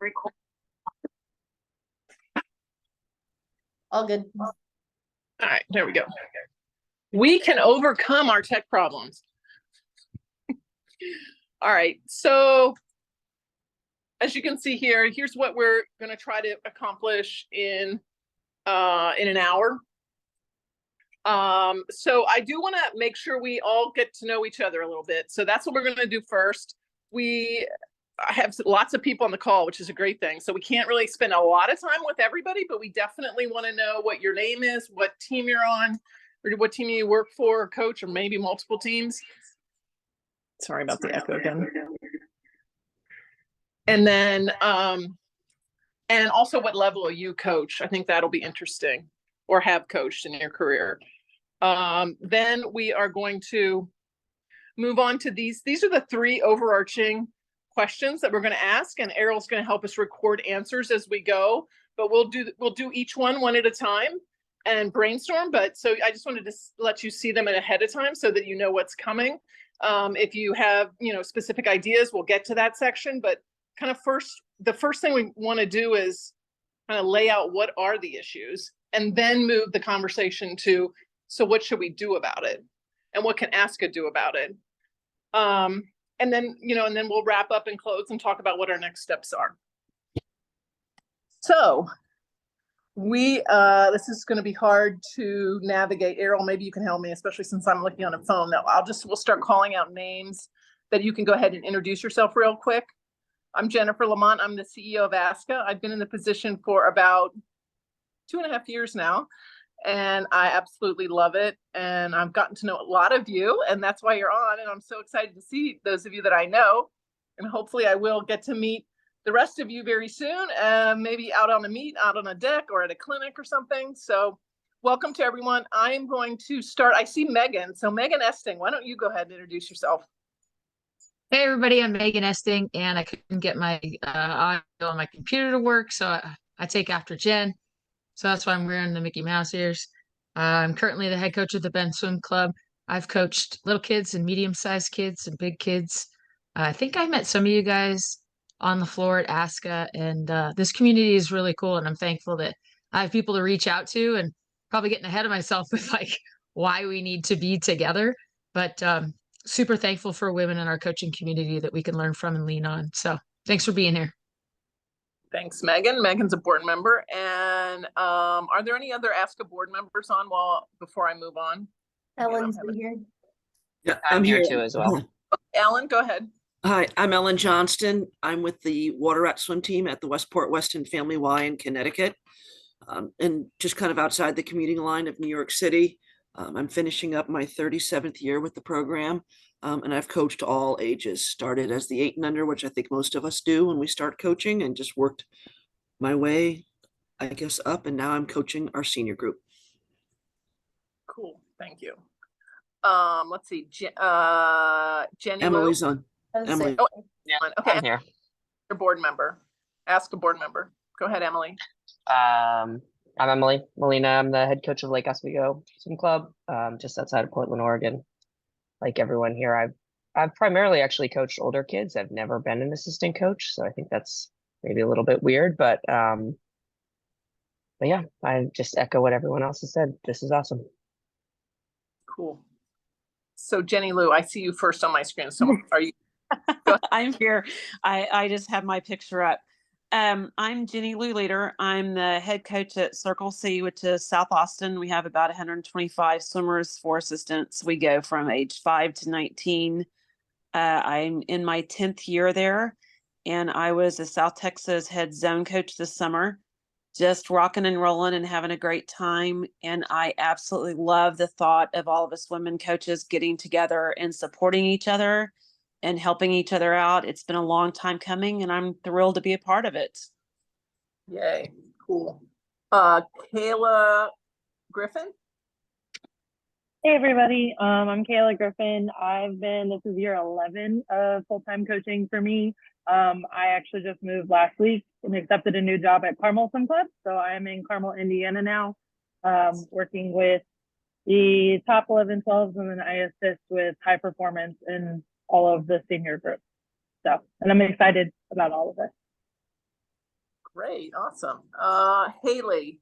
Record. All good. All right, there we go. We can overcome our tech problems. All right, so as you can see here, here's what we're going to try to accomplish in an hour. So I do want to make sure we all get to know each other a little bit. So that's what we're going to do first. I have lots of people on the call, which is a great thing. So we can't really spend a lot of time with everybody, but we definitely want to know what your name is, what team you're on, or what team you work for, or coach, or maybe multiple teams. Sorry about the echo again. And then, and also what level you coach. I think that'll be interesting, or have coached in your career. Then we are going to move on to these. These are the three overarching questions that we're going to ask, and Errol's going to help us record answers as we go, but we'll do each one at a time and brainstorm. But so I just wanted to let you see them ahead of time so that you know what's coming. If you have specific ideas, we'll get to that section, but kind of the first thing we want to do is kind of lay out what are the issues, and then move the conversation to, so what should we do about it, and what can ASCA do about it? And then, and then we'll wrap up and close and talk about what our next steps are. So this is going to be hard to navigate. Errol, maybe you can help me, especially since I'm looking on a phone. No, we'll start calling out names that you can go ahead and introduce yourself real quick. I'm Jennifer Lamont. I'm the CEO of ASCA. I've been in the position for about 2.5 years now, and I absolutely love it. And I've gotten to know a lot of you, and that's why you're on. And I'm so excited to see those of you that I know. And hopefully I will get to meet the rest of you very soon, maybe out on a deck or at a clinic or something. So welcome to everyone. I'm going to start. I see Megan. So Megan Esting, why don't you go ahead and introduce yourself? Hey everybody, I'm Megan Esting, and I couldn't get my audio on my computer to work, so I take after Jen. So that's why I'm wearing the Mickey Mouse ears. I'm currently the head coach of the Ben Swim Club. I've coached little kids and medium-sized kids and big kids. I think I met some of you guys on the floor at ASCA, and this community is really cool, and I'm thankful that I have people to reach out to, and probably getting ahead of myself with like why we need to be together. But super thankful for women in our coaching community that we can learn from and lean on. So thanks for being here. Thanks, Megan. Megan's a board member. And are there any other ASCA board members on before I move on? Ellen's here. Yeah, I'm here too as well. Okay, Ellen, go ahead. Hi, I'm Ellen Johnston. I'm with the Water Rat Swim Team at the Westport Weston Family Y in Connecticut, and just kind of outside the commuting line of New York City. I'm finishing up my 37th year with the program, and I've coached all ages. Started as the 8 and under, which I think most of us do when we start coaching, and just worked my way, I guess, up, and now I'm coaching our senior group. Cool, thank you. Let's see, Jenny Emily's Lou. on. Emily. Oh, Yeah, okay. I'm here. Your board member. ASCA board member. Go ahead, Emily. I'm Emily Molina. I'm the head coach of Lake Oswego Swim Club, just outside of Portland, Oregon. Like everyone here, I've primarily actually coached older kids. I've never been an assistant coach, so I think that's maybe a little bit weird, but yeah, I just echo what everyone else has said. This is awesome. Cool. So Jenny Lou, I see you first on my screen. So are you? I'm here. I just have my picture up. I'm Jenny Lou Leader. I'm the head coach at Circle C, which is South Austin. We have about 125 swimmers, 4 assistants. We go from age 5 to 19. I'm in my 10th year there, and I was a South Texas head zone coach this summer, just rocking and rolling and having a great time. And I absolutely love the thought of all of us women coaches getting together and supporting each other and helping each other out. It's been a long time coming, and I'm thrilled to be a part of it. Yay, cool. Kayla Griffin. Hey everybody, I'm Kayla Griffin. This is year 11 of full-time coaching for me. I actually just moved last week and accepted a new job at Carmel Swim Club. So I'm in Carmel, Indiana now, working with the top 11, 12s, and then I assist with high performance in all of the senior groups. So, and I'm excited about all of it. Great, awesome. Haley.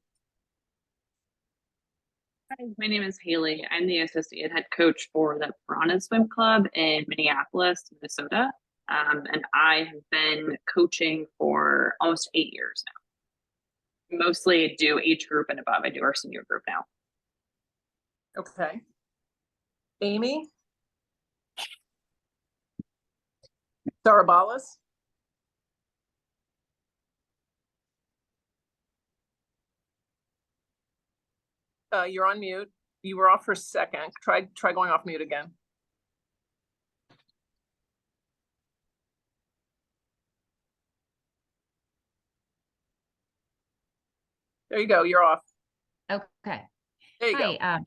Hi, my name is Haley. I'm the associate head coach for the Piranha Swim Club in Minneapolis, Minnesota. And I have been coaching for almost 8 years now. Mostly do age group and above. I do our senior group now. Okay. Amy. Sarabalis. You're on mute. You were off for a second. Try going off mute again. There you go. You're off. Okay. There you Hi, go.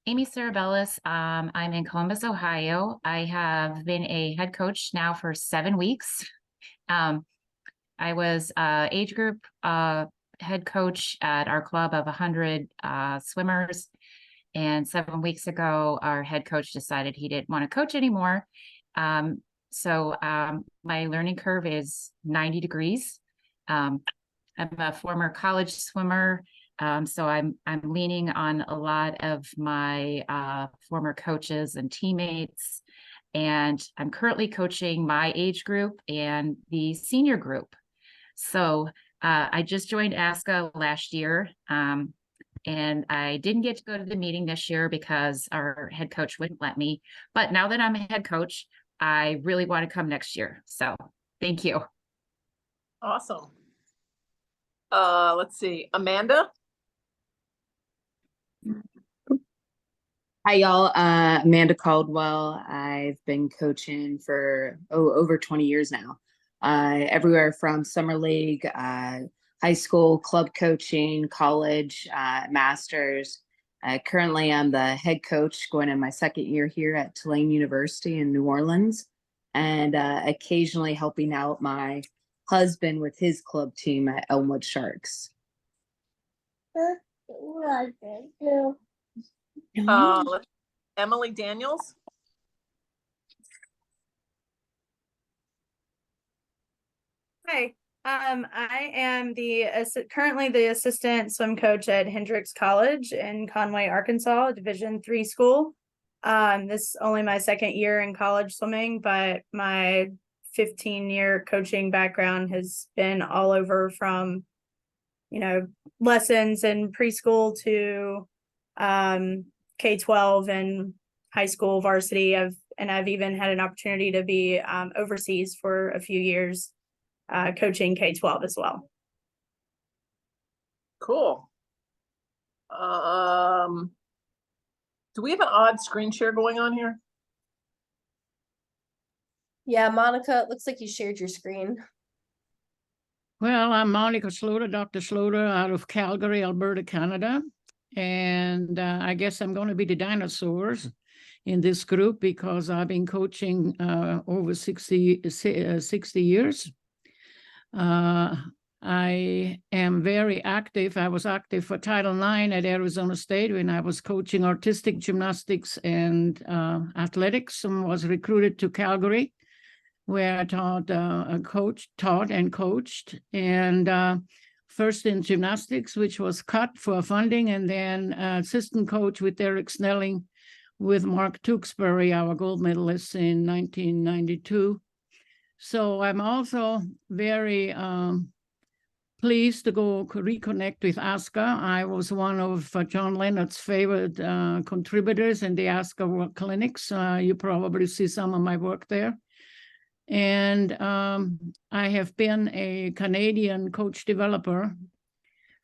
Amy Sarabellis. I'm in Columbus, Ohio. I have been a head coach now for 7 weeks. I was age group head coach at our club of 100 swimmers. And 7 weeks ago, our head coach decided he didn't want to coach anymore. So my learning curve is 90 degrees. I'm a former college swimmer. So I'm leaning on a lot of my former coaches and teammates, and I'm currently coaching my age group and the senior group. So I just joined ASCA last year, and I didn't get to go to the meeting this year because our head coach wouldn't let me. But now that I'm a head coach, I really want to come next year. So thank you. Awesome. Let's see, Amanda. Hi, y'all. Amanda Caldwell. I've been coaching for over 20 years now. Everywhere from summer league, high school, club coaching, college, masters. Currently, I'm the head coach going in my second year here at Tulane University in New Orleans, and occasionally helping out my husband with his club team at Elmwood Sharks. Emily Daniels. Hi, I am currently the assistant swim coach at Hendrix College in Conway, Arkansas, a Division III school. This is only my second year in college swimming, but my 15-year coaching background has been all over from, lessons in preschool to K-12 and high school varsity. I've even had an opportunity to be overseas for a few years, coaching K-12 as well. Cool. Do we have an odd screen share going on here? Yeah, Monica, it looks like you shared your screen. Well, I'm Monica Sloter, Dr. Sloter, out of Calgary, Alberta, Canada. And I guess I'm going to be the dinosaurs in this group because I've been coaching over 60 years. I am very active. I was active for Title IX at Arizona State when I was coaching artistic gymnastics and athletics, and was recruited to Calgary, where I taught and coached. And first in gymnastics, which was cut for funding, and then assistant coach with Eric Snelling with Mark Tewksbury, our gold medalist in 1992. So I'm also very pleased to go reconnect with ASCA. I was one of John Leonard's favorite contributors in the ASCA World Clinics. You probably see some of my work there. And I have been a Canadian coach developer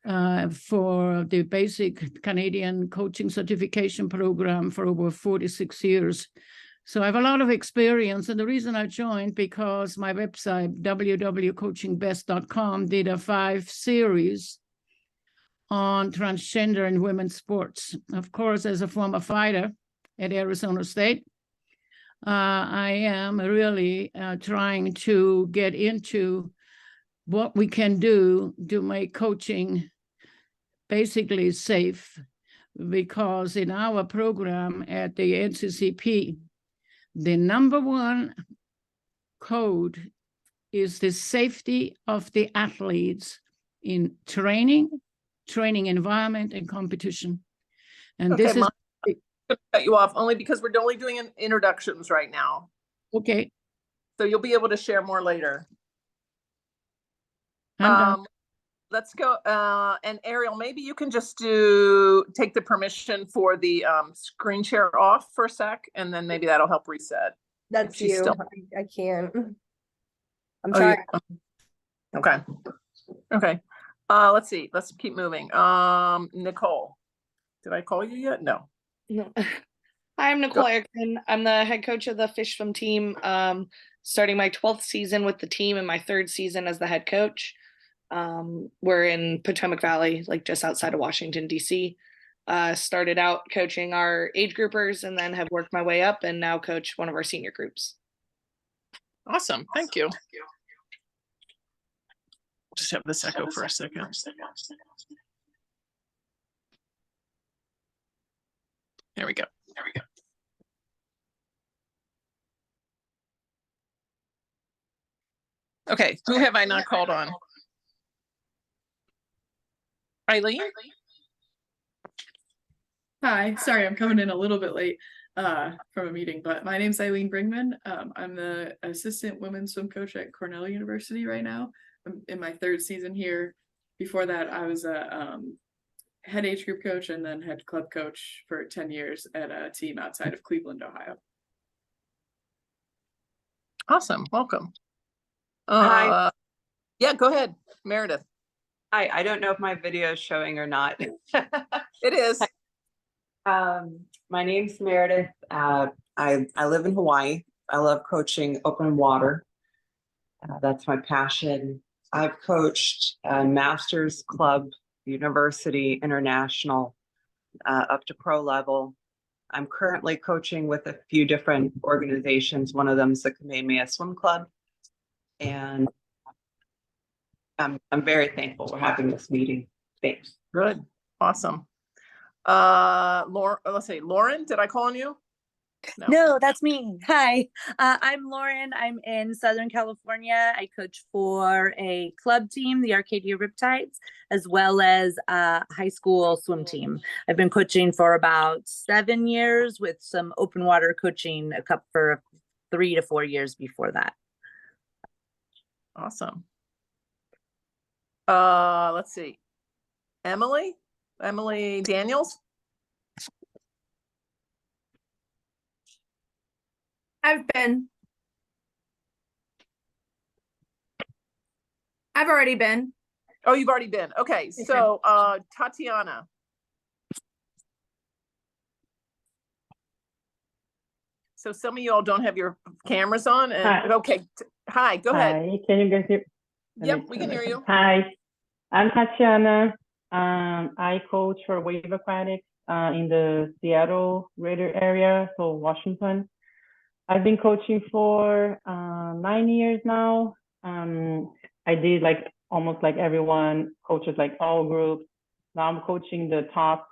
for the basic Canadian coaching certification program for over 46 years. So I have a lot of experience. And the reason I joined, because my website, www.coachingbest.com, did a 5-series on transgender and women's sports. Of course, as a former fighter at Arizona State, I am really trying to get into what we can do to make coaching basically safe, because in our program at the NCCP, the number one code is the safety of the athletes in training environment, and competition. And Okay, this is I'm gonna cut you off only because we're only doing introductions right now. okay. So you'll be able to share more later. I'm done. Let's go. And Ariel, maybe you can just take the permission for the screen share off for a sec, and then maybe that'll help reset. That's she's you. still- I can't. I'm Oh, you- trying. Okay. Okay. Let's see. Let's keep moving. Nicole, did I call you yet? No. No. Hi, I'm Nicole Erickson. I'm the head coach of the fish swim team. Starting my 12th season with the team and my 3rd season as the head coach. We're in Potomac Valley, like just outside of Washington, D.C. Started out coaching our age groupers and then have worked my way up and now coach one of our senior groups. Awesome. Thank you. Just have this echo for a second. There we go. There we go. Okay, who have I not called on? Eileen? Hi, sorry, I'm coming in a little bit late from a meeting, but my name's Eileen Bringman. I'm the assistant women's swim coach at Cornell University right now. I'm in my 3rd season here. Before that, I was a head age group coach and then head club coach for 10 years at a team outside of Cleveland, Ohio. Awesome. Welcome. Hi. Yeah, go ahead, Meredith. Hi, I don't know if my video is showing or not. It is. My name's Meredith. I live in Hawaii. I love coaching open water. That's my passion. I've coached Masters Club, University, International, up to pro level. I'm currently coaching with a few different organizations. One of them is the Kamehameha Swim Club. And I'm very thankful for having this meeting. Thanks. Good. Awesome. Lauren, let's see, Lauren, did I call on you? No, that's me. Hi, I'm Lauren. I'm in Southern California. I coach for a club team, the Arcadia Riptides, as well as a high school swim team. I've been coaching for about 7 years with some open water coaching for 3 to 4 years before that. Awesome. Let's see. Emily Daniels. I've already been. Oh, you've already been. Okay. So, Tatiana. So some of y'all don't have your cameras on. And Hi. Okay. Hi, go ahead. Hi, can you guys hear? Yep, we can hear you. Hi, I'm Tatiana. I coach for Wave Aquatics in the Seattle greater area, so Washington. I've been coaching for 9 years now. I did almost like everyone, coaches like all groups. Now I'm coaching the top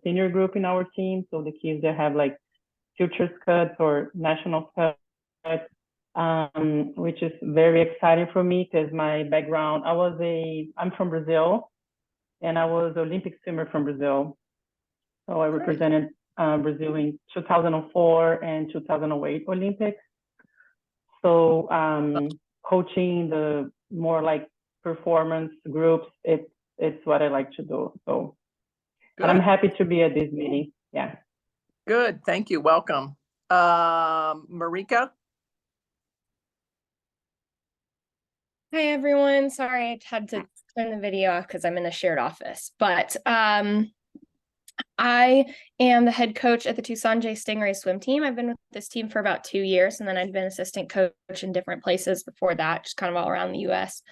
senior group in our team, so the kids that have like futures cuts or national cuts, which is very exciting for me because my background, I'm from Brazil, and I was Olympic swimmer from Brazil. So I represented Brazil in 2004 and 2008 Olympics. So coaching the more like performance groups, it's what I like to do. So, but I'm happy to be at this meeting. Yeah. Good. Thank you. Welcome. Marika. Hi everyone. Sorry, I had to turn the video off because I'm in a shared office. But I am the head coach at the Tucson J Stingray swim team. I've been with this team for about 2 years, and then I've been assistant coach in different places before that, just kind of all around the US.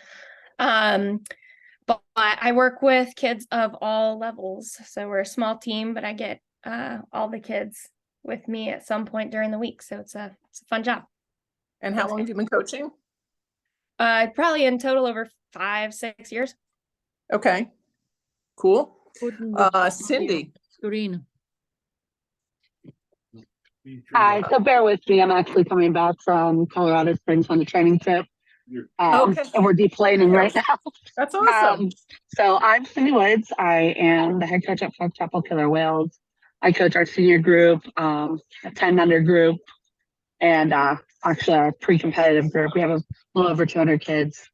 But I work with kids of all levels. So we're a small team, but I get all the kids with me at some point during the week. So it's a fun job. And how long have you been coaching? Probably in total over 5-6 years. Okay. Cool. Cindy. Doreen. Hi, so bear with me. I'm actually coming back from Colorado Springs on a training trip. And we're deplaning right now. That's awesome. So I'm Cindy Woods. I am the head coach at Park Chapel Killer Whales. I coach our senior group, a 10 under group, and actually our pre-competitive group. We have a little over 200 kids.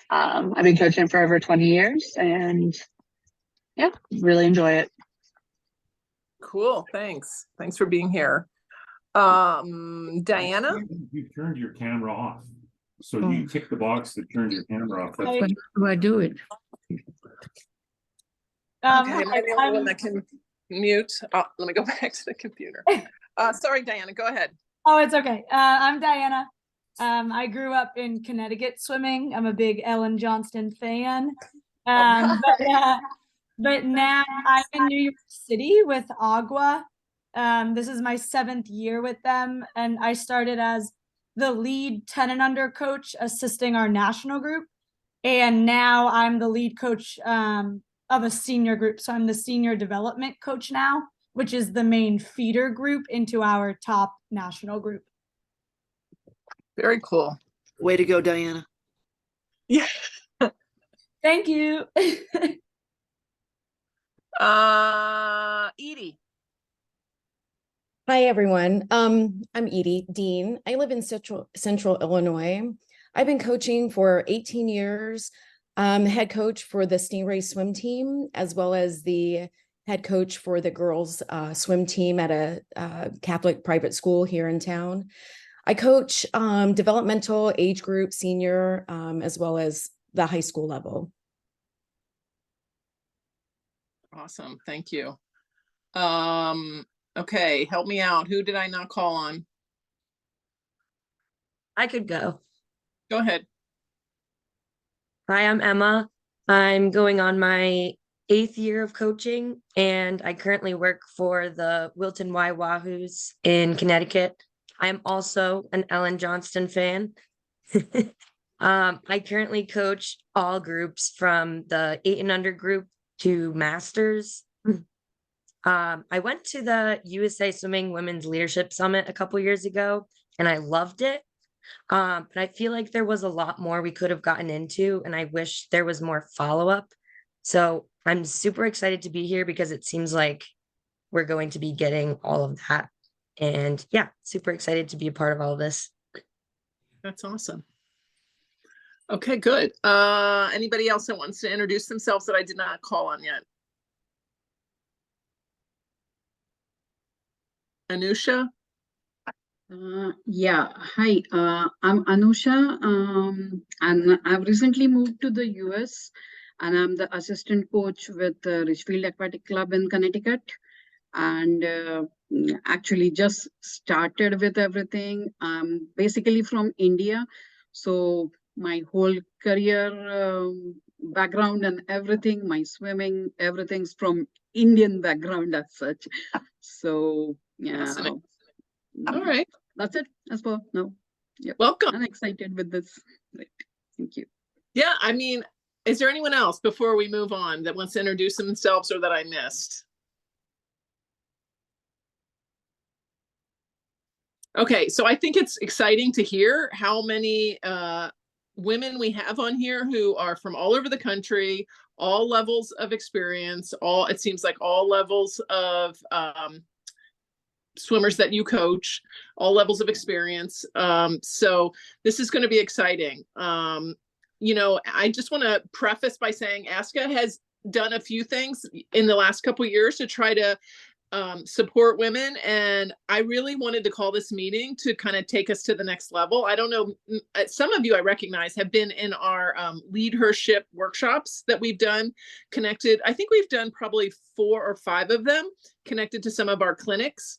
I've been coaching for over 20 years and yeah, really enjoy it. Cool. Thanks. Thanks for being here. Diana? You turned your camera off. So you tick the box that turns your camera off. That's How do I do it? Okay, am I the only one that can mute? Oh, let me go back to the computer. Sorry, Diana, go ahead. Oh, it's okay. I'm Diana. I grew up in Connecticut swimming. I'm a big Ellen Johnston fan. But now I'm in New York City with Agua. This is my 7th year with them, and I started as the lead 10 and under coach assisting our national group. And now I'm the lead coach of a senior group. So I'm the senior development coach now, which is the main feeder group into our top national group. Very cool. Way to go, Diana. Yeah. Thank you. Edie. Hi, everyone. I'm Edie Dean. I live in Central Illinois. I've been coaching for 18 years. I'm head coach for the Stingray swim team, as well as the head coach for the girls swim team at a Catholic private school here in town. I coach developmental age group, senior, as well as the high school level. Awesome. Thank you. Okay, help me out. Who did I not call on? I could go. Go ahead. Hi, I'm Emma. I'm going on my 8th year of coaching, and I currently work for the Wilton Y Wahoos in Connecticut. I'm also an Ellen Johnston fan. I currently coach all groups from the 8 and under group to masters. I went to the USA Swimming Women's Leadership Summit a couple years ago, and I loved it. But I feel like there was a lot more we could have gotten into, and I wish there was more follow-up. So I'm super excited to be here because it seems like we're going to be getting all of that. And yeah, super excited to be a part of all of this. That's awesome. Okay, good. Anybody else that wants to introduce themselves that I did not call on yet? Anusha? Yeah, hi, I'm Anusha, and I've recently moved to the US, and I'm the assistant coach with the Richfield Aquatic Club in Connecticut, and actually just started with everything. I'm basically from India, so my whole career background and everything, my swimming, everything's from Indian background as such. So yeah. All right. That's it as well. No. Yep. Welcome. I'm excited with this. Right. Thank you. Yeah, I mean, is there anyone else before we move on that wants to introduce themselves or that I missed? Okay, so I think it's exciting to hear how many women we have on here who are from all over the country, all levels of experience, it seems like all levels of swimmers that you coach, all levels of experience. So this is going to be exciting. You know, I just want to preface by saying ASCA has done a few things in the last couple of years to try to support women. And I really wanted to call this meeting to kind of take us to the next level. I don't know, some of you I recognize have been in our leadership workshops that we've done connected. I think we've done probably 4 or 5 of them connected to some of our clinics,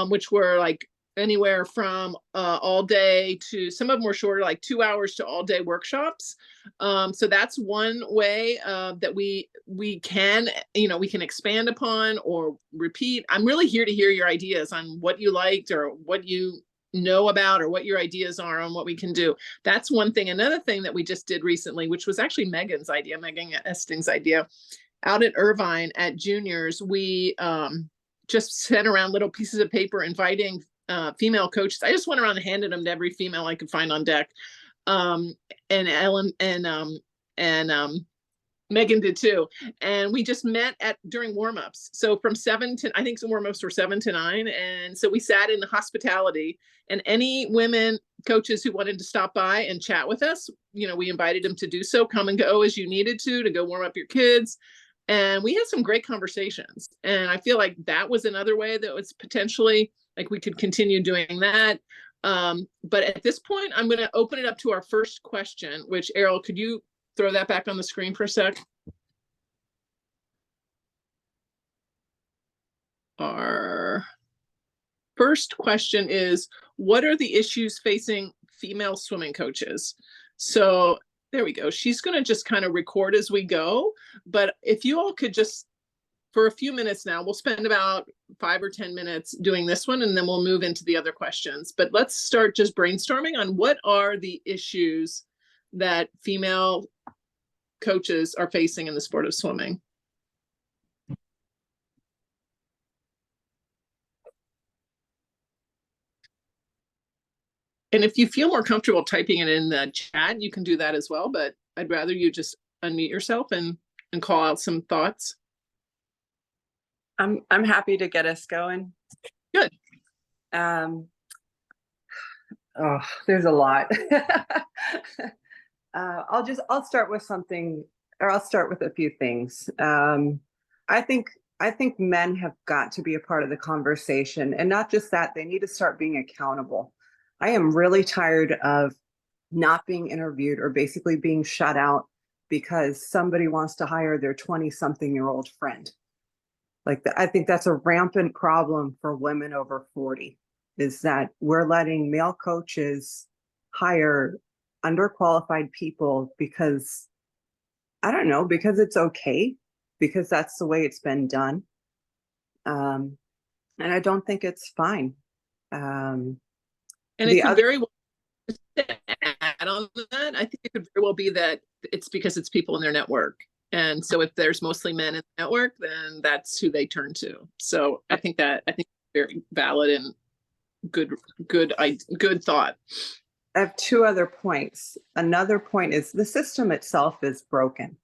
which were like anywhere from all day to some of them were shorter, like 2 hours to all day workshops. So that's one way that we can, you know, we can expand upon or repeat. I'm really here to hear your ideas on what you liked or what you know about or what your ideas are on what we can do. That's one thing. Another thing that we just did recently, which was actually Megan Esting's idea, out at Irvine at juniors, we just sent around little pieces of paper inviting female coaches. I just went around and handed them to every female I could find on deck. And Ellen and and Megan did too. And we just met during warm-ups. So from 7 to, I think some warm-ups were 7 to 9. And so we sat in the hospitality, and any women coaches who wanted to stop by and chat with us, we invited them to do so, come and go as you needed to go warm up your kids. And we had some great conversations. And I feel like that was another way that was potentially like we could continue doing that. But at this point, I'm going to open it up to our first question, which Errol, could you throw that back on the screen for a sec? Our first question is, what are the issues facing female swimming coaches? So there we go. She's going to just kind of record as we go. But if you all could just, for a few minutes now, we'll spend about 5 or 10 minutes doing this one, and then we'll move into the other questions. But let's start just brainstorming on what are the issues that female coaches are facing in the sport of swimming. And if you feel more comfortable typing it in the chat, you can do that as well, but I'd rather you just unmute yourself and call out some thoughts. I'm happy to get us going. Good. Oh, there's a lot. I'll start with something, or I'll start with a few things. I think men have got to be a part of the conversation, and not just that, they need to start being accountable. I am really tired of not being interviewed or basically being shut out because somebody wants to hire their 20-something-year-old friend. I think that's a rampant problem for women over 40, is that we're letting male coaches hire underqualified people because, I don't know, because it's okay, because that's the way it's been done. And I don't think it's fine. And it could very well add on that. I think it could very well be that it's because it's people in their network. And so if there's mostly men in the network, then that's who they turn to. So I think very valid and good thought. I have 2 other points. Another point is the system itself is broken.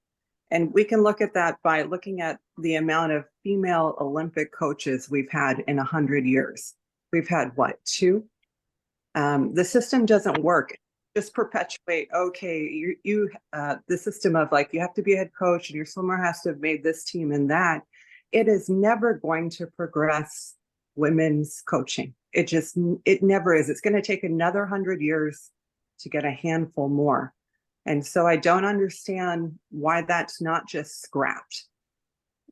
And we can look at that by looking at the amount of female Olympic coaches we've had in 100 years. We've had, what, 2? The system doesn't work. Just perpetuate, okay, the system of you have to be a head coach and your swimmer has to have made this team and that. It is never going to progress women's coaching. It never is. It's going to take another 100 years to get a handful more. And so I don't understand why that's not just scrapped.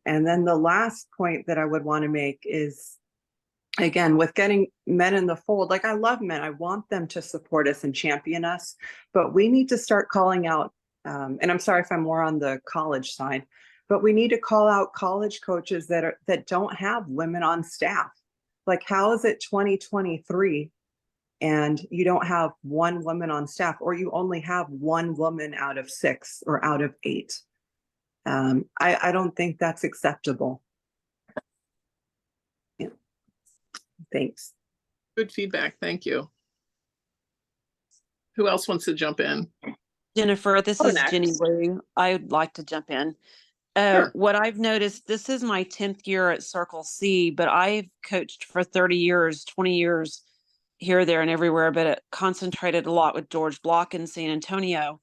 And then the last point that I would want to make is, again, with getting men in the fold, I love men. I want them to support us and champion us, but we need to start calling out, and I'm sorry if I'm more on the college side, but we need to call out college coaches that don't have women on staff. How is it 2023 and you don't have 1 woman on staff, or you only have 1 woman out of 6 or out of 8? I don't think that's acceptable. Yeah. Thanks. Good feedback. Thank you. Who else wants to jump in? Jennifer, this is Jenny Lou. I would like to jump in. Sure. What I've noticed, this is my 10th year at Circle C, but I've coached for 30 years, 20 years here, there, and everywhere, but it concentrated a lot with George Block in San Antonio.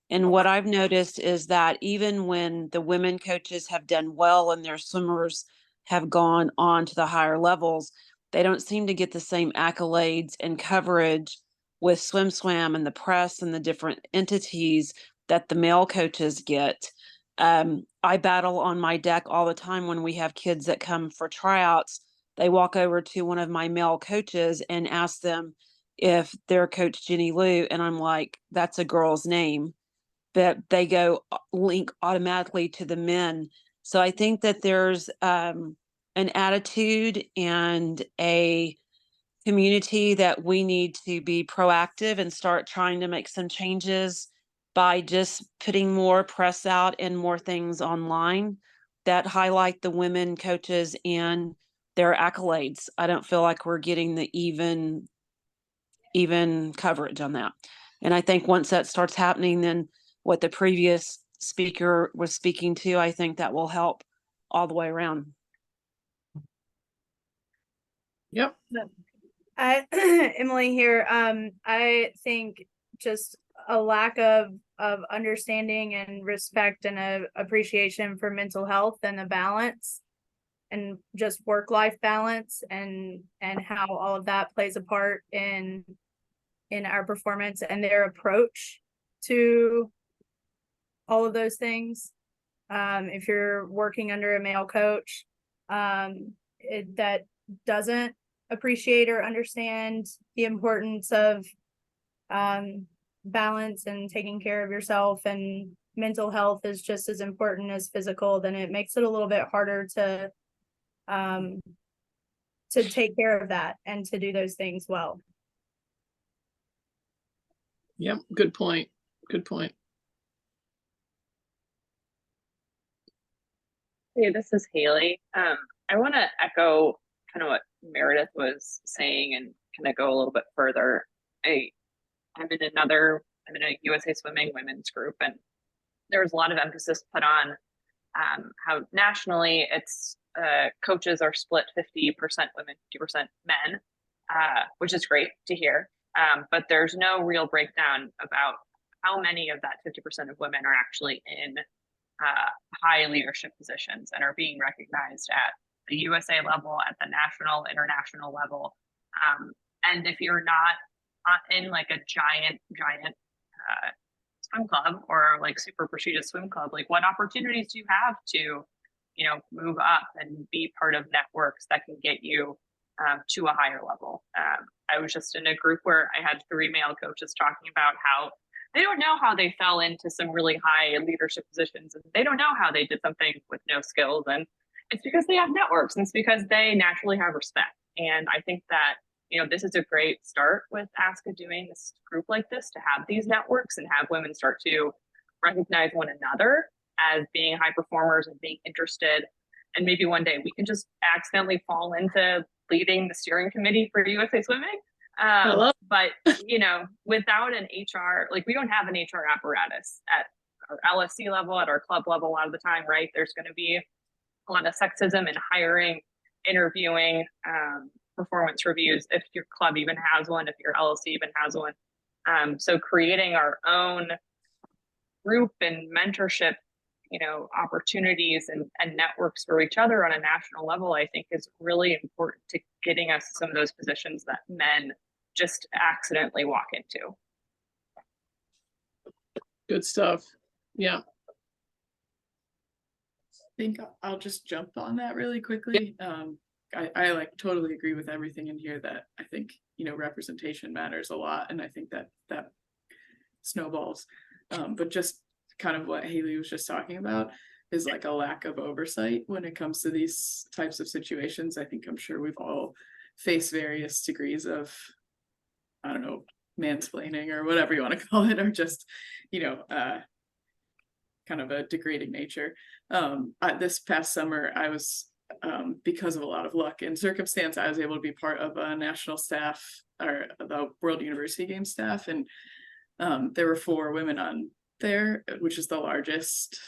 And what I've noticed is that even when the women coaches have done well and their swimmers have gone on to the higher levels, they don't seem to get the same accolades and coverage with SwimSwam and the press and the different entities that the male coaches get. I battle on my deck all the time when we have kids that come for tryouts. They walk over to one of my male coaches and ask them if they're Coach Jenny Lou, and I'm like, that's a girl's name. But they go link automatically to the men. So I think that there's an attitude and a community that we need to be proactive and start trying to make some changes by just putting more press out and more things online that highlight the women coaches and their accolades. I don't feel like we're getting the even coverage on that. And I think once that starts happening, then what the previous speaker was speaking to. I think that will help all the way around. Yep. Emily here. I think just a lack of understanding and respect and a appreciation for mental health and a balance and just work-life balance and how all of that plays a part in our performance and their approach to all of those things. If you're working under a male coach that doesn't appreciate or understand the importance of balance and taking care of yourself, and mental health is just as important as physical, then it makes it a little bit harder to take care of that and to do those things well. Yep. Good point. Good point. Hey, this is Haley. I want to echo kind of what Meredith was saying and kind of go a little bit further. I'm in a USA Swimming women's group, and there was a lot of emphasis put on how nationally it's coaches are split 50% women, 50% men, which is great to hear. But there's no real breakdown about how many of that 50% of women are actually in high leadership positions and are being recognized at the USA level, at the national, international level. And if you're not in like a giant swim club or like super prestigious swim club, like what opportunities do you have to, move up and be part of networks that can get you to a higher level? I was just in a group where I had 3 male coaches talking about how they don't know how they fell into some really high leadership positions, and they don't know how they did something with no skills. And it's because they have networks, and it's because they naturally have respect. And I think that, this is a great start with ASCA doing this group like this, to have these networks and have women start to recognize one another as being high performers and being interested. And maybe one day we can just accidentally fall into leading the steering committee for USA Swimming. But, without an HR, like we don't have an HR apparatus at our LSC level, at our club level a lot of the time, right? There's going to be a lot of sexism in hiring, interviewing, performance reviews, if your club even has one, if your LLC even has one. So creating our own group and mentorship, opportunities and networks for each other on a national level, I think is really important to getting us some of those positions that men just accidentally walk into. Good stuff. Yeah. I think I'll just jump on that really quickly. I like totally agree with everything in here, that I think, representation matters a lot. And I think that snowballs. But just kind of what Haley was just talking about is like a lack of oversight when it comes to these types of situations. I'm sure we've all faced various degrees of, I don't know, mansplaining or whatever you want to call it, or just, kind of a degrading nature. This past summer, I was, because of a lot of luck and circumstance, I was able to be part of a national staff, or the World University Games staff. And there were 4 women on there, which is the largest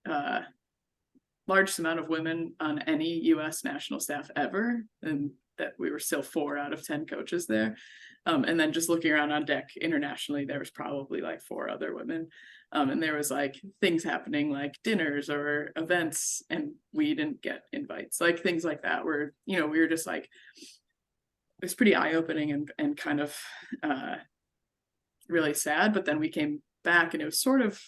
amount of women on any US national staff ever. And that we were still 4 out of 10 coaches there. And then just looking around on deck internationally, there was probably like 4 other women. And there was like things happening like dinners or events, and we didn't get invites, like things like that, where, we were just like, it was pretty eye-opening and kind of really sad. But then we came back and it was sort of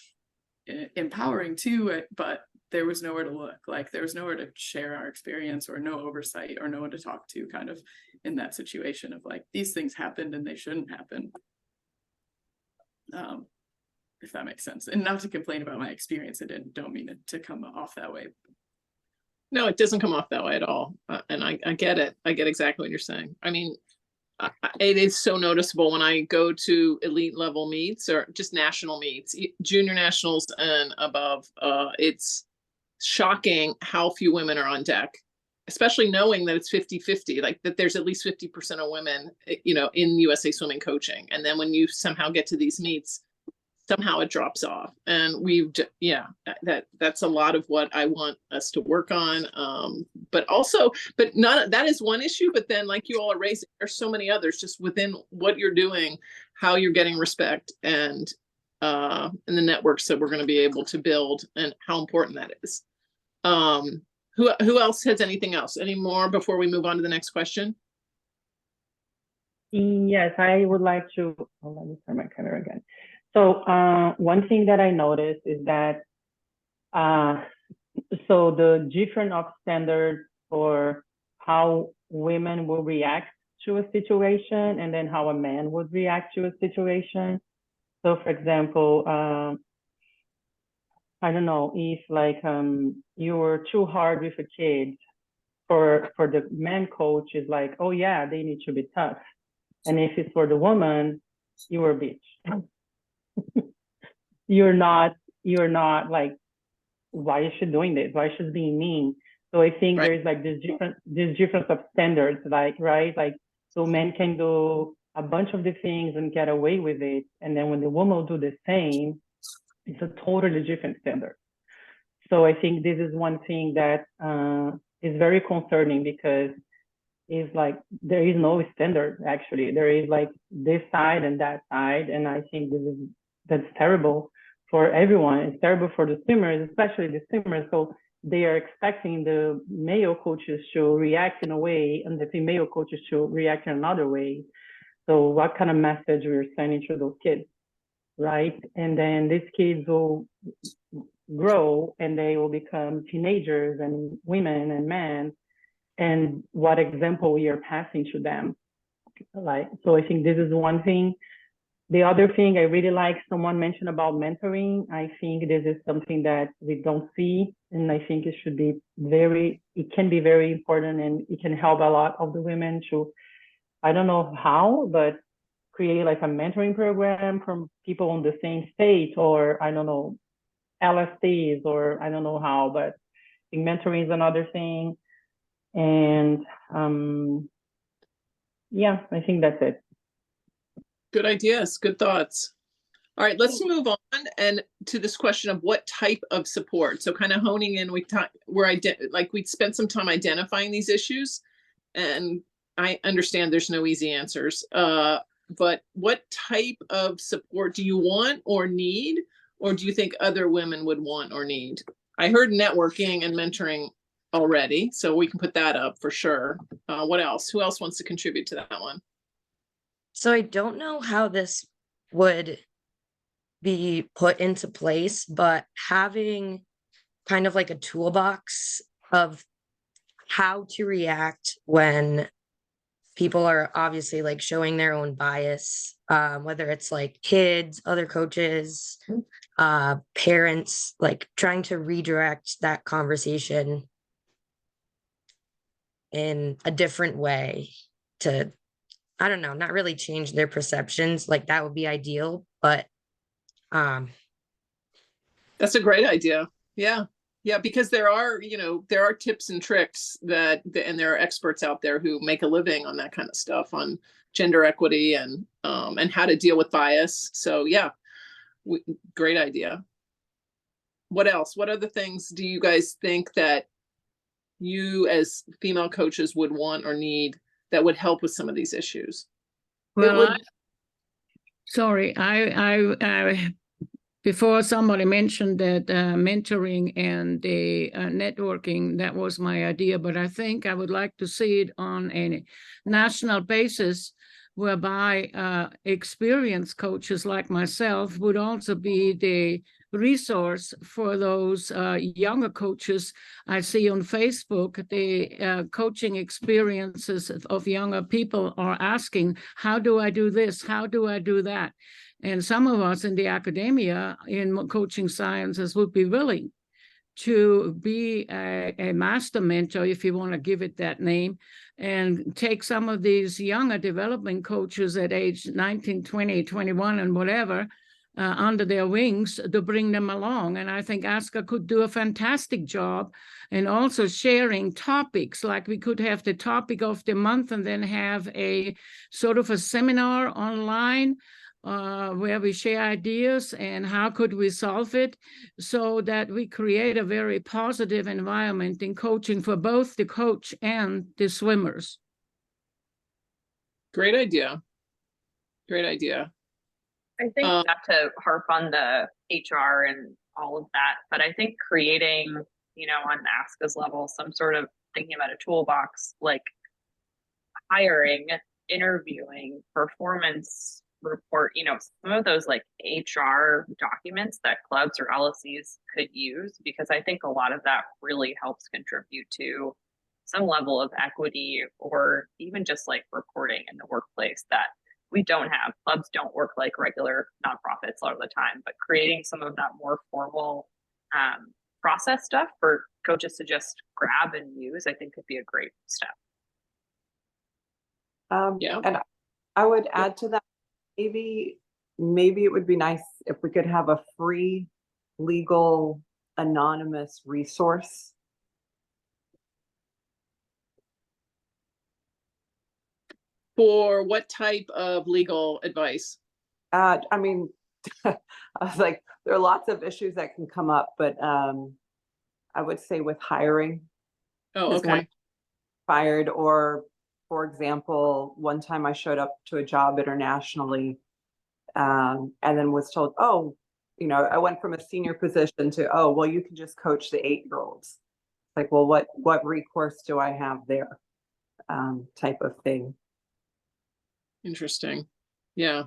empowering too, but there was nowhere to look, like there was nowhere to share our experience, or no oversight, or no one to talk to, kind of in that situation of like, these things happened and they shouldn't happen. If that makes sense. And not to complain about my experience, I don't mean it to come off that way. No, it doesn't come off that way at all. And I get it. I get exactly what you're saying. I mean, it is so noticeable when I go to elite level meets or just national meets, junior nationals and above. It's shocking how few women are on deck, especially knowing that it's 50-50, like that there's at least 50% of women, in USA Swimming coaching. And then when you somehow get to these meets, somehow it drops off. And that's a lot of what I want us to work on. But that is one issue, but then like you all are raising, there's so many others just within what you're doing, how you're getting respect and the networks that we're going to be able to build and how important that is. Who else has anything else? Any more before we move on to the next question? Yes, I would like to, let me turn my camera again. So one thing that I noticed is that, so the difference of standards for how women will react to a situation and then how a man would react to a situation. So for example, I don't know if like you were too hard with a kid, for the man coach is like, oh yeah, they need to be tough. And if it's for the woman, you were a bitch. You're not like, why is she doing this? Why is she being mean? So I think there's like this difference of standards, like, right? Like, so men can do a bunch of the things and get away with it. And then when the woman will do the same, it's a totally different standard. So I think this is one thing that is very concerning, because it's like there is no standard actually. There is like this side and that side. And I think that's terrible for everyone. It's terrible for the swimmers, especially the swimmers. So they are expecting the male coaches to react in a way and the female coaches to react in another way. So what kind of message we're sending to those kids, right? And then these kids will grow and they will become teenagers and women and men. And what example we are passing to them. Like, so I think this is one thing. The other thing I really like, someone mentioned about mentoring. I think this is something that we don't see. And I think it can be very important, and it can help a lot of the women to, I don't know how, but create like a mentoring program from people on the same state, or I don't know, LSDs, or I don't know how, but I think mentoring is another thing. And yeah, I think that's it. Good ideas, good thoughts. All right, let's move on and to this question of what type of support. So kind of honing in, we spent some time identifying these issues, and I understand there's no easy answers. But what type of support do you want or need, or do you think other women would want or need? I heard networking and mentoring already, so we can put that up for sure. What else? Who else wants to contribute to that one? So I don't know how this would be put into place, but having kind of like a toolbox of how to react when people are obviously like showing their own bias, whether it's like kids, other coaches, parents, like trying to redirect that conversation in a different way to, I don't know, not really change their perceptions. Like that would be ideal, but that's a great idea. Yeah, because there are tips and tricks and there are experts out there who make a living on that kind of stuff, on gender equity and how to deal with bias. So yeah, great idea. What else? What other things do you guys think that you as female coaches would want or need that would help with some of these issues? Well, I before somebody mentioned that mentoring and the networking, that was my idea, but I think I would like to see it on a national basis, whereby experienced coaches like myself would also be the resource for those younger coaches. I see on Facebook the coaching experiences of younger people are asking, how do I do this? How do I do that? And some of us in the academia in coaching sciences would be willing to be a master mentor, if you want to give it that name, and take some of these younger development coaches at age 19, 20, 21, and whatever, under their wings to bring them along. And I think ASCA could do a fantastic job, and also sharing topics, like we could have the topic of the month and then have a sort of a seminar online where we share ideas and how could we solve it, so that we create a very positive environment in coaching for both the coach and the swimmers. Great idea. Great idea. I think not to harp on the HR and all of that, but I think creating, on ASCA's level, some sort of thinking about a toolbox, like hiring, interviewing, performance report, some of those like HR documents that clubs or LSCs could use, because I think a lot of that really helps contribute to some level of equity, or even just like reporting in the workplace that we don't have. Clubs don't work like regular nonprofits a lot of the time, but creating some of that more formal process stuff for coaches to just grab and use, I think could be a great step. And I would add to that, maybe it would be nice if we could have a free legal anonymous resource. For what type of legal advice? I mean, I was like, there are lots of issues that can come up, but I would say with hiring. Oh, okay. Fired, or for example, one time I showed up to a job internationally, and then was told, oh, I went from a senior position to, oh, well, you can just coach the 8-year-olds. Like, well, what recourse do I have there? Type of thing. Interesting. Yeah.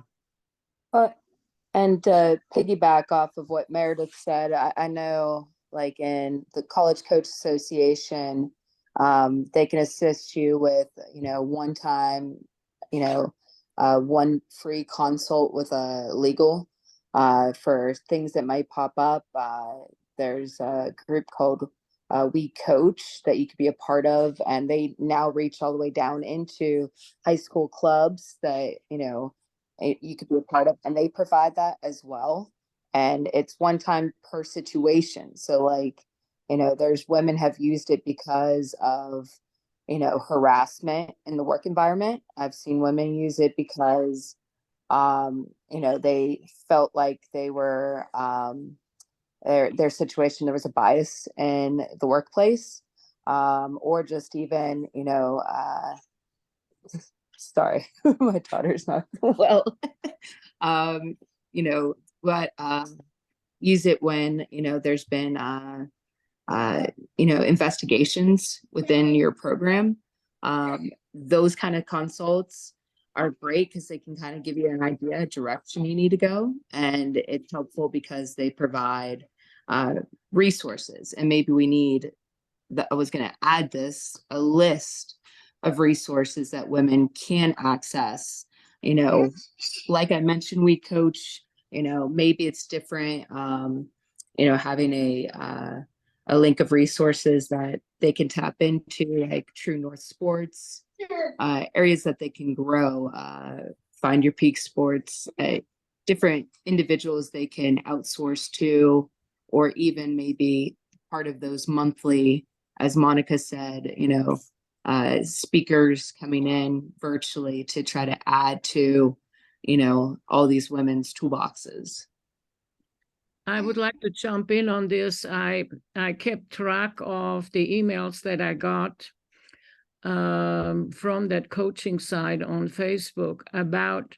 And to piggyback off of what Meredith said, I know like in the College Coach Association, they can assist you with, one time, one free consult with a legal for things that might pop up. There's a group called We Coach that you could be a part of, and they now reach all the way down into high school clubs that, you could be a part of, and they provide that as well. And it's one time per situation. So like, there's women have used it because of, harassment in the work environment. I've seen women use it because, they felt like they were, their situation, there was a bias in the workplace, or just even, sorry, my daughter's not well. Use it when, there's been, investigations within your program. Those kind of consults are great because they can kind of give you an idea, a direction you need to go. And it's helpful because they provide resources. And maybe we need, I was going to add this, a list of resources that women can access. Like I mentioned, We Coach, maybe it's different, having a link of resources that they can tap into, like True North Sports, areas that they can grow, Find Your Peak Sports, different individuals they can outsource to, or even maybe part of those monthly, as Monica said, speakers coming in virtually to try to add to, all these women's toolboxes. I would like to jump in on this. I kept track of the emails that I got from that coaching side on Facebook about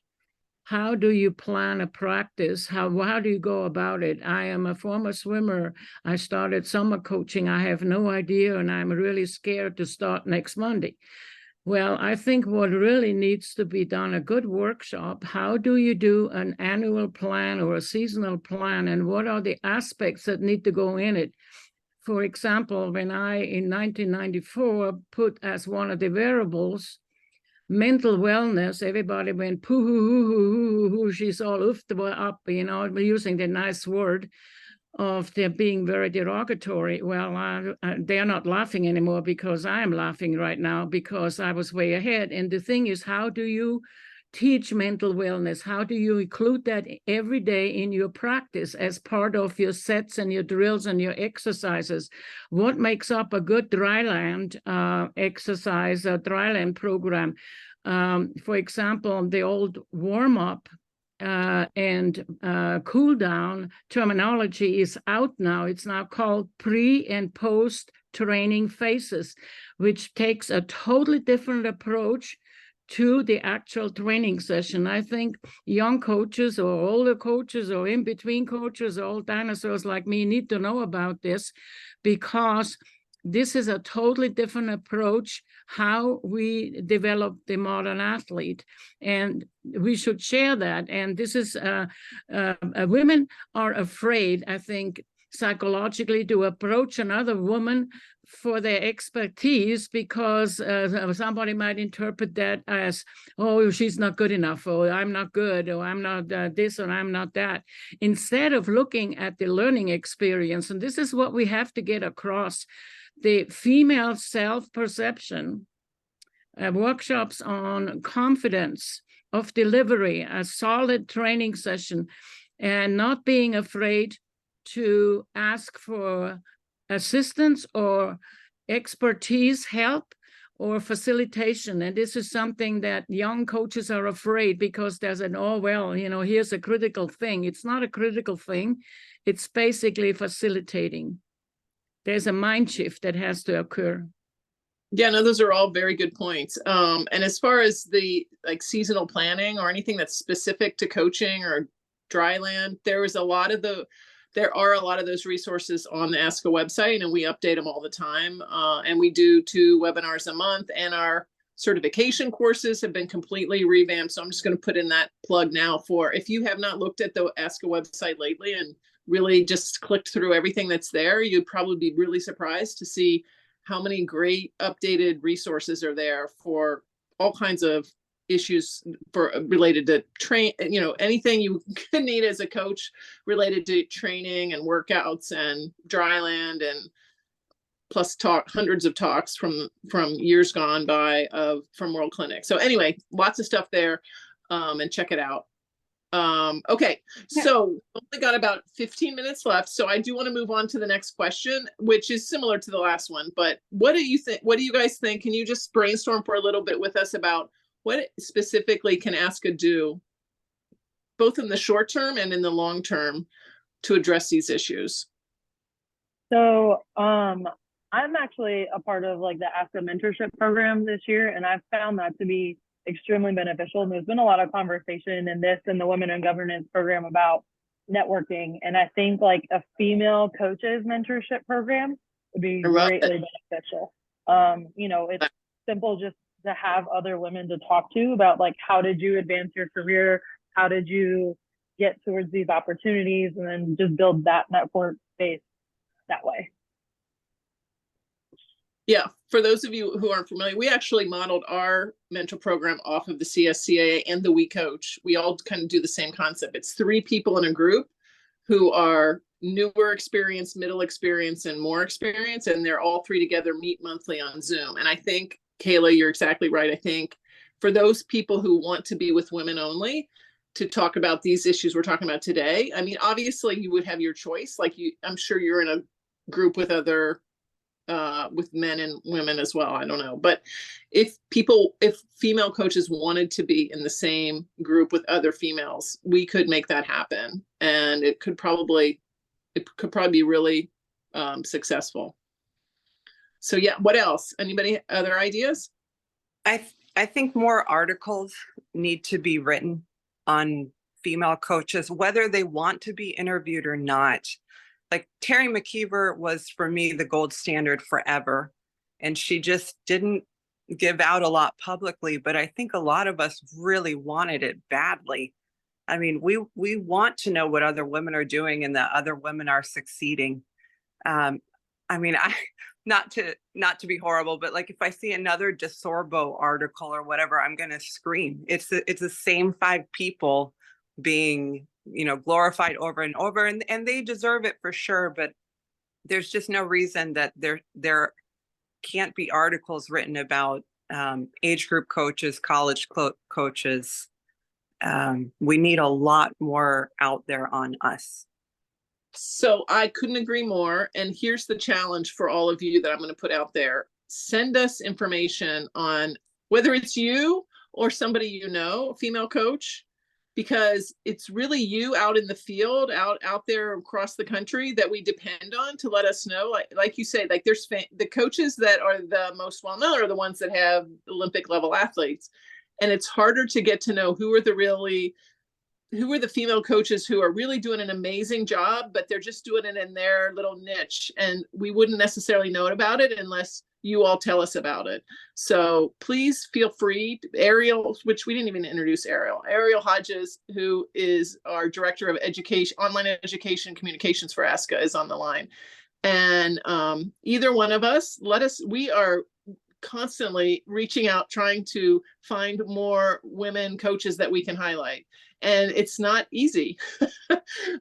how do you plan a practice? How do you go about it? I am a former swimmer. I started summer coaching. I have no idea, and I'm really scared to start next Monday. Well, I think what really needs to be done, a good workshop, how do you do an annual plan or a seasonal plan, and what are the aspects that need to go in it? For example, when I, in 1994, put as one of the variables, mental wellness, everybody went poo-hoo-hoo-hoo-hoo-hoo, she's all oofed up, using the nice word of their being very derogatory. Well, they're not laughing anymore because I'm laughing right now because I was way ahead. And the thing is, how do you teach mental wellness? How do you include that every day in your practice as part of your sets and your drills and your exercises? What makes up a good dryland exercise, a dryland program? For example, the old warm-up and cool down terminology is out now. It's now called pre and post training phases, which takes a totally different approach to the actual training session. I think young coaches or older coaches or in between coaches, old dinosaurs like me, need to know about this, because this is a totally different approach how we develop the modern athlete, and we should share that. And this is women are afraid, I think, psychologically to approach another woman for their expertise, because somebody might interpret that as, oh, she's not good enough, or I'm not good, or I'm not this, or I'm not that, instead of looking at the learning experience. And this is what we have to get across. The female self-perception, workshops on confidence of delivery, a solid training session, and not being afraid to ask for assistance or expertise, help, or facilitation. And this is something that young coaches are afraid, because there's an, oh, well, you know, here's a critical thing. It's not a critical thing. It's basically facilitating. There's a mind shift that has to occur. Yeah, no, those are all very good points. And as far as the like seasonal planning or anything that's specific to coaching or dry land, there are a lot of those resources on the ASCA website, and we update them all the time. And we do 2 webinars a month, and our certification courses have been completely revamped. So I'm just going to put in that plug now for, if you have not looked at the ASCA website lately and really just clicked through everything that's there, you'd probably be really surprised to see how many great updated resources are there for all kinds of issues related to anything you could need as a coach related to training and workouts and dry land, and plus hundreds of talks from years gone by from World Clinic. So anyway, lots of stuff there, and check it out. Okay, so we only got about 15 minutes left, so I do want to move on to the next question, which is similar to the last one. But what do you think? What do you guys think? Can you just brainstorm for a little bit with us about what specifically can ASCA do, both in the short term and in the long term, to address these issues? So I'm actually a part of like the ASCA mentorship program this year, and I've found that to be extremely beneficial. And there's been a lot of conversation in this and the Women in Governance program about networking. And I think like a female coaches mentorship program would be greatly beneficial. It's simple just to have other women to talk to about like, how did you advance your career? How did you get towards these opportunities? And then just build that network base that way. Yeah, for those of you who aren't familiar, we actually modeled our mentor program off of the CSCA and the We Coach. We all kind of do the same concept. It's 3 people in a group who are newer experience, middle experience, and more experience, and they're all 3 together, meet monthly on Zoom. And I think, Kayla, you're exactly right. I think for those people who want to be with women only to talk about these issues we're talking about today, I mean, obviously you would have your choice. Like I'm sure you're in a group with other with men and women as well. I don't know. But if female coaches wanted to be in the same group with other females, we could make that happen. And it could probably be really successful. So yeah, what else? Anybody other ideas? I think more articles need to be written on female coaches, whether they want to be interviewed or not. Like Terry McKeever was, for me, the gold standard forever. And she just didn't give out a lot publicly, but I think a lot of us really wanted it badly. I mean, we want to know what other women are doing and that other women are succeeding. I mean, not to be horrible, but like if I see another DeSorbo article or whatever, I'm going to scream. It's the same 5 people being glorified over and over, and they deserve it for sure, but there's just no reason that there can't be articles written about age group coaches, college coaches. We need a lot more out there on us. So I couldn't agree more. And here's the challenge for all of you that I'm going to put out there. Send us information on whether it's you or somebody a female coach, because it's really you out in the field, out there across the country that we depend on to let us know. Like you say, like there's the coaches that are the most well known are the ones that have Olympic level athletes, and it's harder to get to know who are the female coaches who are really doing an amazing job, but they're just doing it in their little niche, and we wouldn't necessarily know about it unless you all tell us about it. So please feel free. Ariel, which we didn't even introduce Ariel Hodges, who is our director of education, online education communications for ASCA, is on the line. And either one of us, we are constantly reaching out, trying to find more women coaches that we can highlight. And it's not easy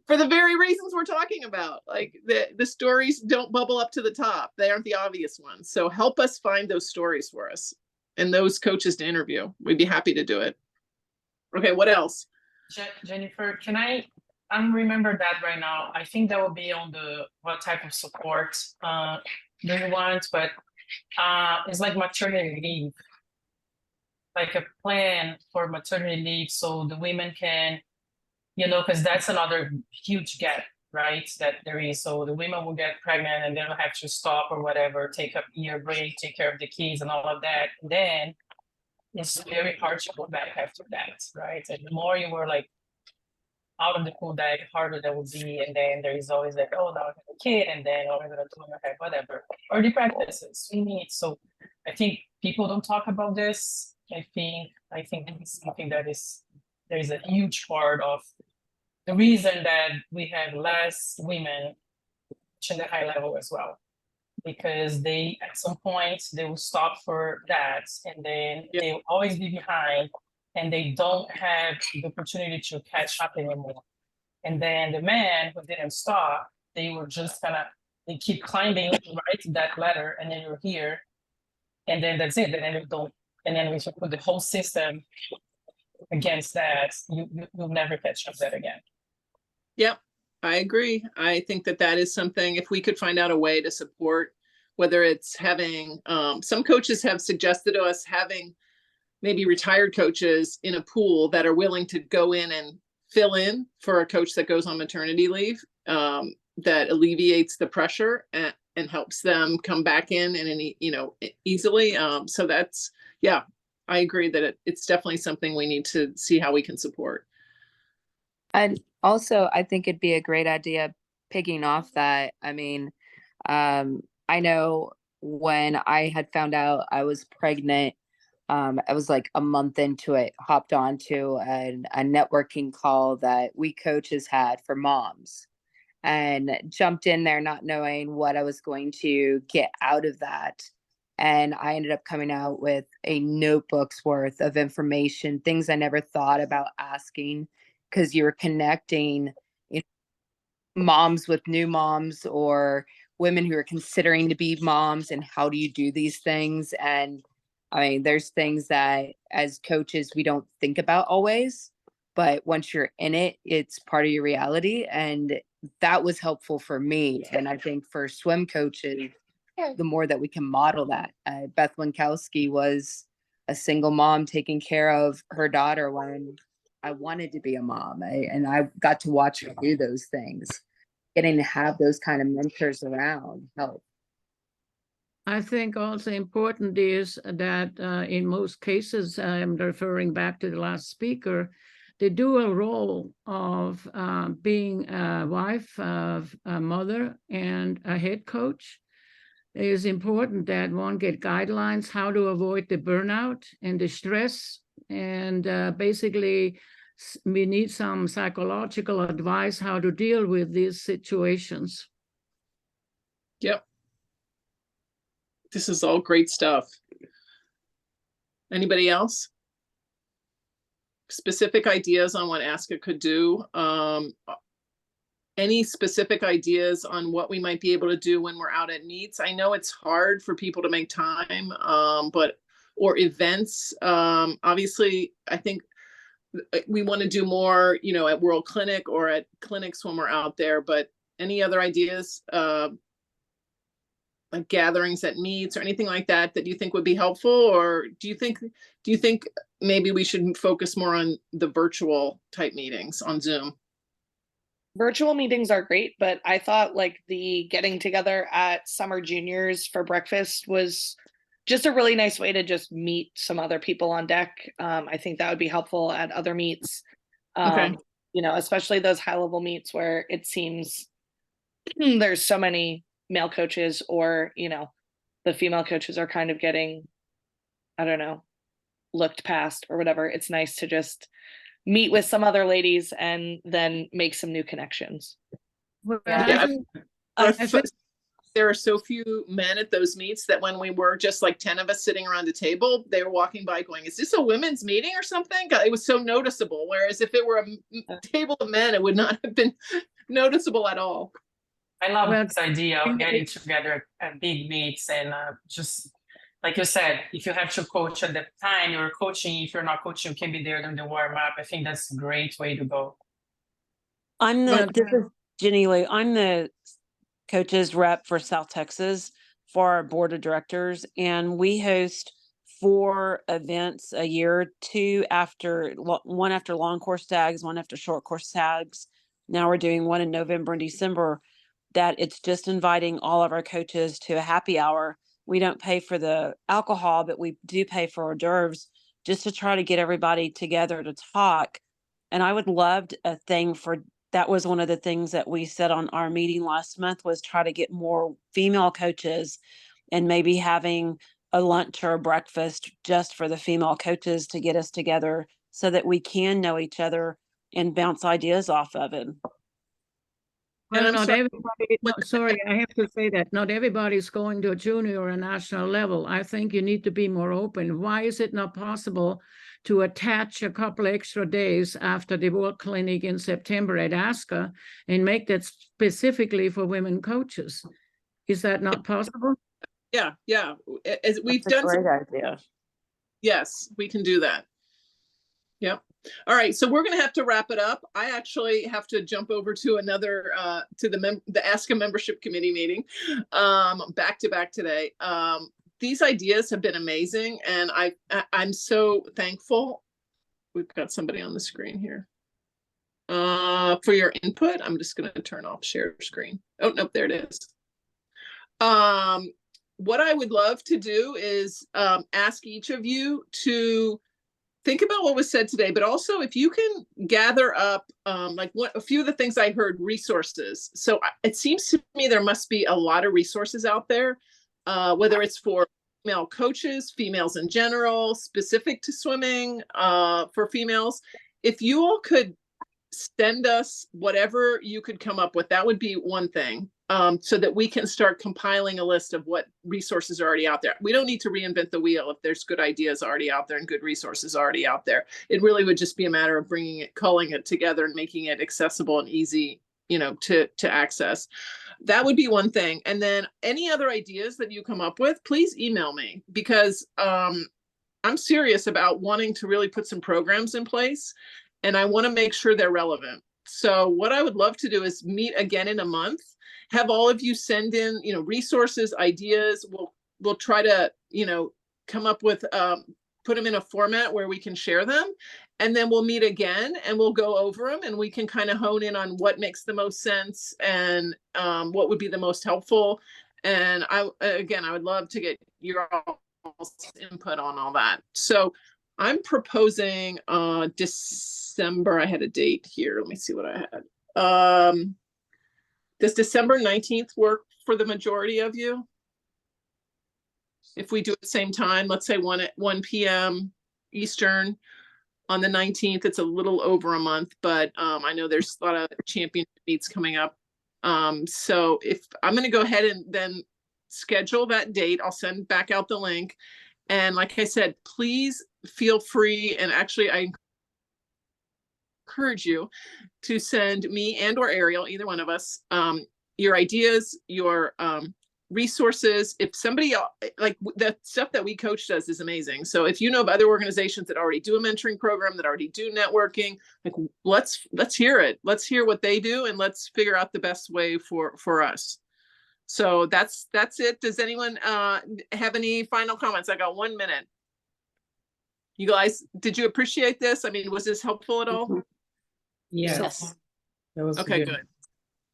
for the very reasons we're talking about. Like the stories don't bubble up to the top. They aren't the obvious ones. So help us find those stories for us and those coaches to interview. We'd be happy to do it. Okay, what else? Jennifer, I'm remember that right now. I think that will be on the what type of support do you want, but it's like maternity leave, like a plan for maternity leave, so the women can, because that's another huge gap, right? That there is. So the women will get pregnant and then will have to stop or whatever, take a year break, take care of the kids and all of that. And then it's very hard to go back after that, right? And the more you were like out of the pool, the harder that would be. And then there is always like, oh, now I have a kid, and then oh, I'm gonna do okay, whatever. Or the practices we need. So I think people don't talk about this. I think this is something that there is a huge part of the reason that we have less women in the high level as well, because they at some point they will stop for that, and then they will always be behind, and they don't have the opportunity to catch up anymore. And then the men who didn't stop, they were just they keep climbing right that ladder, and then you're here, and then that's it. And then you don't. And then we should put the whole system against that. You'll never catch up that again. Yep, I agree. I think that is something, if we could find out a way to support, whether it's having, some coaches have suggested to us having maybe retired coaches in a pool that are willing to go in and fill in for a coach that goes on maternity leave, that alleviates the pressure and helps them come back in and, easily. So that's, yeah, I agree that it's definitely something we need to see how we can support. And also, I think it'd be a great idea picking off that. I mean, I know when I had found out I was pregnant, I was like a month into it, hopped onto a networking call that we coaches had for moms, and jumped in there not knowing what I was going to get out of that. And I ended up coming out with a notebook's worth of information, things I never thought about asking, because you were connecting moms with new moms or women who are considering to be moms, and how do you do these things. And I mean, there's things that as coaches we don't think about always, but once you're in it, it's part of your reality. And that was helpful for me. And I think for swim coaches, the more that we can model that. Beth Winkowski was a single mom taking care of her daughter when I wanted to be a mom. And I got to watch her do those things. Getting to have those kind of mentors around help. I think also important is that in most cases, I'm referring back to the last speaker, the dual role of being a wife, of a mother, and a head coach. It is important that one get guidelines how to avoid the burnout and the stress. And basically, we need some psychological advice how to deal with these situations. Yep. This is all great stuff. Anybody else? Specific ideas on what ASCA could do? Any specific ideas on what we might be able to do when we're out at meets? I know it's hard for people to make time, or events. Obviously, I think we want to do more, at World Clinic or at clinics when we're out there, but any other ideas like gatherings at meets or anything like that that you think would be helpful? Or do you think maybe we should focus more on the virtual type meetings on Zoom? Virtual meetings are great, but I thought like the getting together at Summer Juniors for breakfast was just a really nice way to just meet some other people on deck. I think that would be helpful at other meets. Okay. You know, especially those high level meets where it seems there's so many male coaches, or, you know, the female coaches are kind of getting, I don't know, looked past or whatever. It's nice to just meet with some other ladies and then make some new connections. Well, Yeah, I think there are so few men at those meets that when we were just like 10 of us sitting around a table, they were walking by going, is this a women's meeting or something? It was so noticeable. Whereas if it were a table of men, it would not have been noticeable at all. I love this idea of getting together at big meets and just like you said, if you have to coach at the time you're coaching, if you're not coaching, you can be there during the warm up. I think that's a great way to go. This is Jenny Lou. I'm the coaches rep for South Texas for our board of directors, and we host 4 events a year, one after long course tags, one after short course tags. Now we're doing one in November and December, that it's just inviting all of our coaches to a happy hour. We don't pay for the alcohol, but we do pay for hors d'oeuvres, just to try to get everybody together to talk. And I would love a thing for that. Was one of the things that we said on our meeting last month, was try to get more female coaches and maybe having a lunch or a breakfast just for the female coaches to get us together so that we can know each other and bounce ideas off of it. Well, not everybody, sorry, I have to say that not everybody's going to a junior or a national level. I think you need to be more open. Why is it not possible to attach a couple extra days after the World Clinic in September at ASCA and make that specifically for women coaches? Is that not possible? Yeah. As we've done a great idea. Yes, we can do that. Yep. All right, so we're going to have to wrap it up. I actually have to jump over to another to the ASCA membership committee meeting, back to back today. These ideas have been amazing, and I'm so thankful. We've got somebody on the screen here for your input. I'm just going to turn off share screen. Oh, nope, there it is. What I would love to do is ask each of you to think about what was said today, but also if you can gather up a few of the things I heard, resources. So it seems to me there must be a lot of resources out there, whether it's for female coaches, females in general, specific to swimming for females. If you all could send us whatever you could come up with, that would be one thing. So that we can start compiling a list of what resources are already out there. We don't need to reinvent the wheel if there's good ideas already out there and good resources already out there. It really would just be a matter of culling it together and making it accessible and easy, to access. That would be one thing. And then any other ideas that you come up with, please email me, because I'm serious about wanting to really put some programs in place, and I want to make sure they're relevant. So what I would love to do is meet again in a month. Have all of you send in, resources, ideas. We'll try to, come up with, put them in a format where we can share them, and then we'll meet again and we'll go over them, and we can kind of hone in on what makes the most sense and what would be the most helpful. And I would love to get your input on all that. So I'm proposing December. I had a date here. Let me see what I had. Does December 19th work for the majority of you? If we do it at the same time, let's say 1 p.m. Eastern on the 19th, it's a little over a month, but I know there's a lot of championship meets coming up. So if I'm going to go ahead and then schedule that date, I'll send back out the link. And like I said, please feel free. And actually, I encourage you to send me and or Ariel, either one of us, your ideas, your resources. If somebody like the stuff that We Coach does is amazing. So if you know of other organizations that already do a mentoring program, that already do networking, like let's hear it. Let's hear what they do, and let's figure out the best way for us. So that's it. Does anyone have any final comments? I got 1 minute. You guys, did you appreciate this? I mean, was this helpful at all? Yes. That was Okay, good.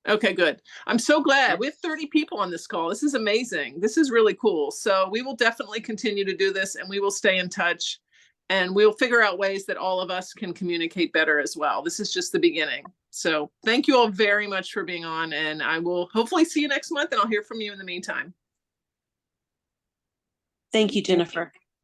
Okay, good. I'm so glad. We have 30 people on this call. This is amazing. This is really cool. So we will definitely continue to do this, and we will stay in touch, and we'll figure out ways that all of us can communicate better as well. This is just the beginning. So thank you all very much for being on, and I will hopefully see you next month, and I'll hear from you in the meantime. Thank you, Jennifer.